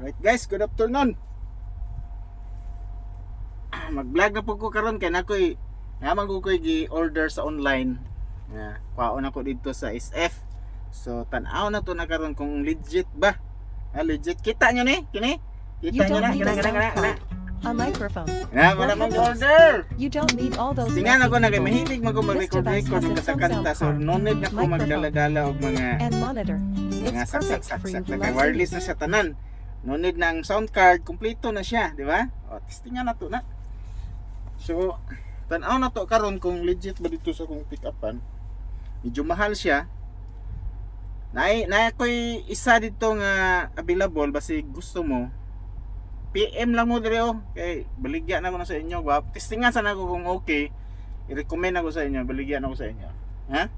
Right guys, good afternoon. Mag-vlog na po ko karon kay nakoy naman ko koy gi-order sa online. Kuhaon ako dito sa SF. So tan-aw na to na karon kung legit ba. Legit kita nyo ni, kini. You Kita nyo don't na, need a sound kana. card, a microphone, Wala man order. You don't need all those Tingnan ako na kay messy mahilig man ko This device mag-record has ng its own kanta sound so card, no need na ko microphone, magdala-dala og mga and monitor. mga It's perfect for you saksak-saksak na who kay loves wireless to na siya tanan. No need na ang sound card, kumpleto na siya, di ba? O testingan na to na. So tan-aw na to karon kung legit ba dito sa kong pick upan. Medyo mahal siya. Na ko'y isa dito nga available basi gusto mo. PM lang mo dire kay baligya na ko na sa inyo. Testingan sana ko kung okay. I-recommend ako sa inyo, baligyan ako sa inyo. Ha?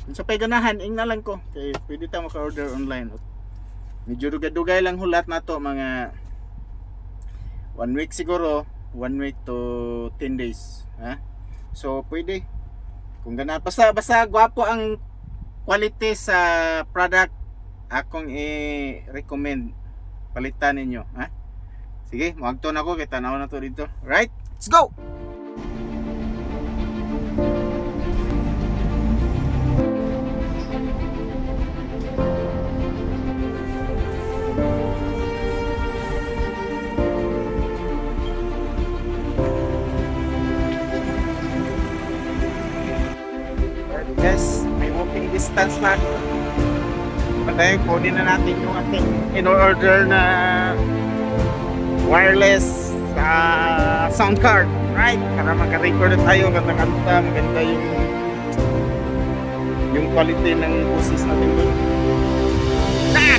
Kung sa pay ganahan, ing na lang ko. Kay pwede ta maka-order online. Medyo dugay-dugay lang hulat na to, mga 1 week siguro, 1 week to 10 days. Ha? So pwede. Kung ganahan, basta gwapo ang quality sa product, akong i-recommend palitan ninyo. Ha? Sige, magto na ako, kaya tanaw na to dito. Right? Let's go! Yes, may walking distance man. Patay, kunin na natin yung ating in-order na wireless sound card, right? Para maka-record na tayo, kanta-kanta, maganda yung quality ng boses natin doon. Ah!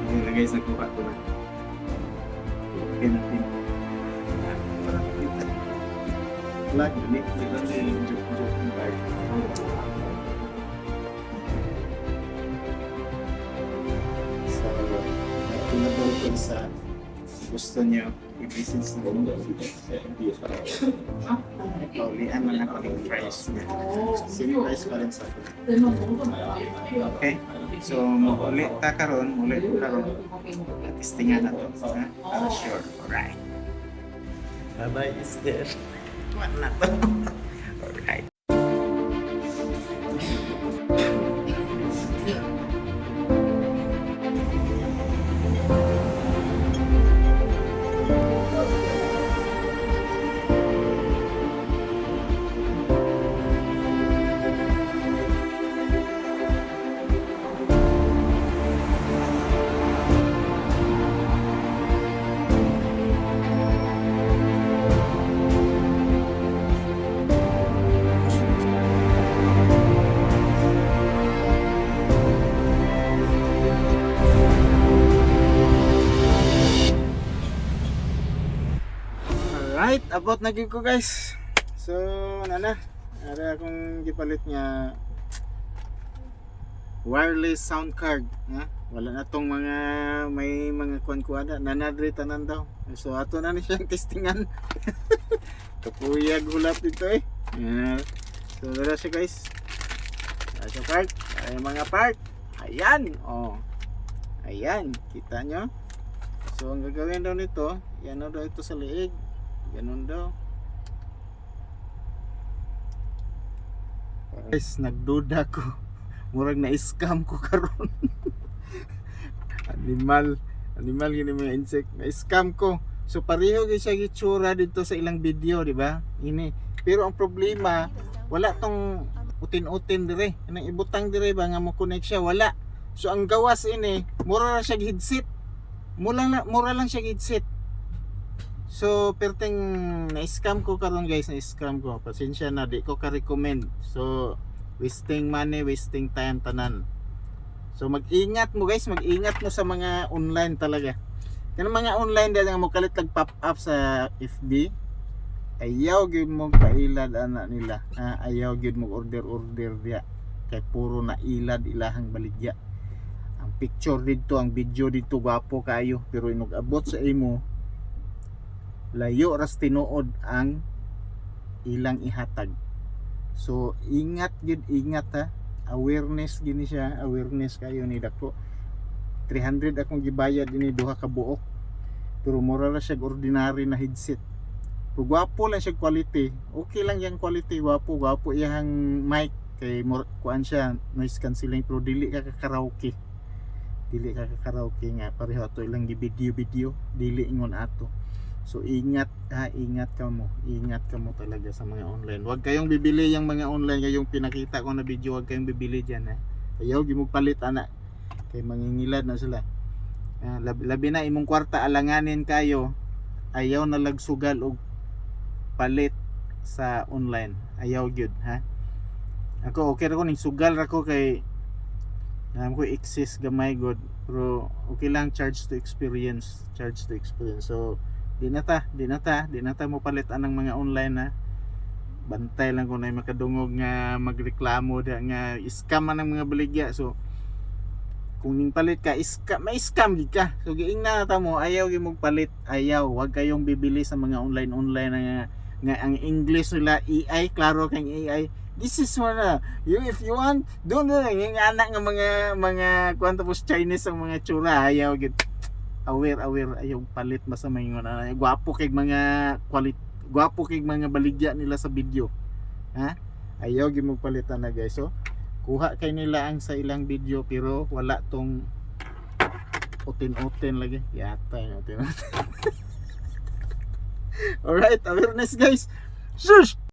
Yun na guys, nagkuha ko na. Okay natin. Para makita. Flag, ulit. Tignan na yung joke ng card. So, pinabal ko sa gusto nyo i-business na paulian man ako yung price niya. Same price pa rin sa akin. Okay? So, ulit ta karon, testingan na to. Ha? Para sure. Alright. Bye-bye is there. What na to? Alright. Alright, about na gyud ko guys. So, nana, ara akong gipalit nga wireless sound card, ha? Wala na tong mga may mga kuan-kuan na dre tanan daw. So ato na ni siyang testingan. Kapuyag hulap dito eh. Yan. So dara siya guys. Sa part, ay mga part. Ayan, oh. Ayan, kita nyo. So ang gagawin daw nito, yan daw ito sa liig. Ganun daw. Guys, nagduda ko. Murag na-scam ko karon. Animal gini mga insect. Na-scam ko. So pareho gyud siya gitsura dito sa ilang video, di ba? Ini. Pero ang problema, wala tong utin-utin dire. Kanang ibutang dire ba nga mo connect siya, wala. So ang gawas ini, mura lang siya headset. Mura lang siya headset. So perteng na-scam ko karon guys, na-scam ko. Pasensya na, di ko ka-recommend. So wasting money, wasting time tanan. So mag-ingat mo guys, mag-ingat mo sa mga online talaga. Yung mga online dahil nga mo kalit nag pop up sa FB. ayaw gyud mo pailad ana nila. Ayaw gyud mo order diya kay puro na ilad ilahang baligya. Ang picture dito, ang video dito gwapo kayo, pero inog abot sa imo layo ras tinuod ang ilang ihatag. So ingat gyud, ingat ha. Awareness gini siya, awareness kayo ni dako. 300 akong gibayad ini duha ka buok. Pero mura ra siya ordinary na headset. Pero gwapo lang siya quality. Okay lang yang quality, gwapo iyang mic kay kuan siya noise cancelling, pero dili ka karaoke. Dili ka karaoke nga pareho ato ilang video dili ingon ato. So ingat ha, ingat ka mo talaga sa mga online. Huwag kayong bibili yung mga online kayong pinakita ko na video, huwag kayong bibili diyan ha. Ayaw gimog palit ana kay mangingilad na sila. Labi na imong kwarta alanganin kayo, ayaw na lagsugal og palit sa online. Ayaw gyud ha. Ako okay ra ko ning sugal ra ko kay ko excess gamay god, pero okay lang, charge to experience. So di na ta mo palit anang mga online na bantay lang kung na makadungog nga magreklamo da nga scam man ang mga baligya. So kung ning palit ka may scam gid ka, so giingna ta mo, ayaw gyud mong palit. Ayaw, wag kayong bibili sa mga online nga ang English nila AI, klaro kang AI. This is one if you want don't do yung anak nga mga tapos Chinese ang mga tsura. Ayaw gid, aware ayaw palit basta may ngona gwapo kay mga quality, gwapo kay mga baligya nila sa video ha. Ayaw gyud mo palitan na guys. So kuha kay nila ang sa ilang video pero wala tong utin lagi yata yung utin. Alright, awareness guys. Shush!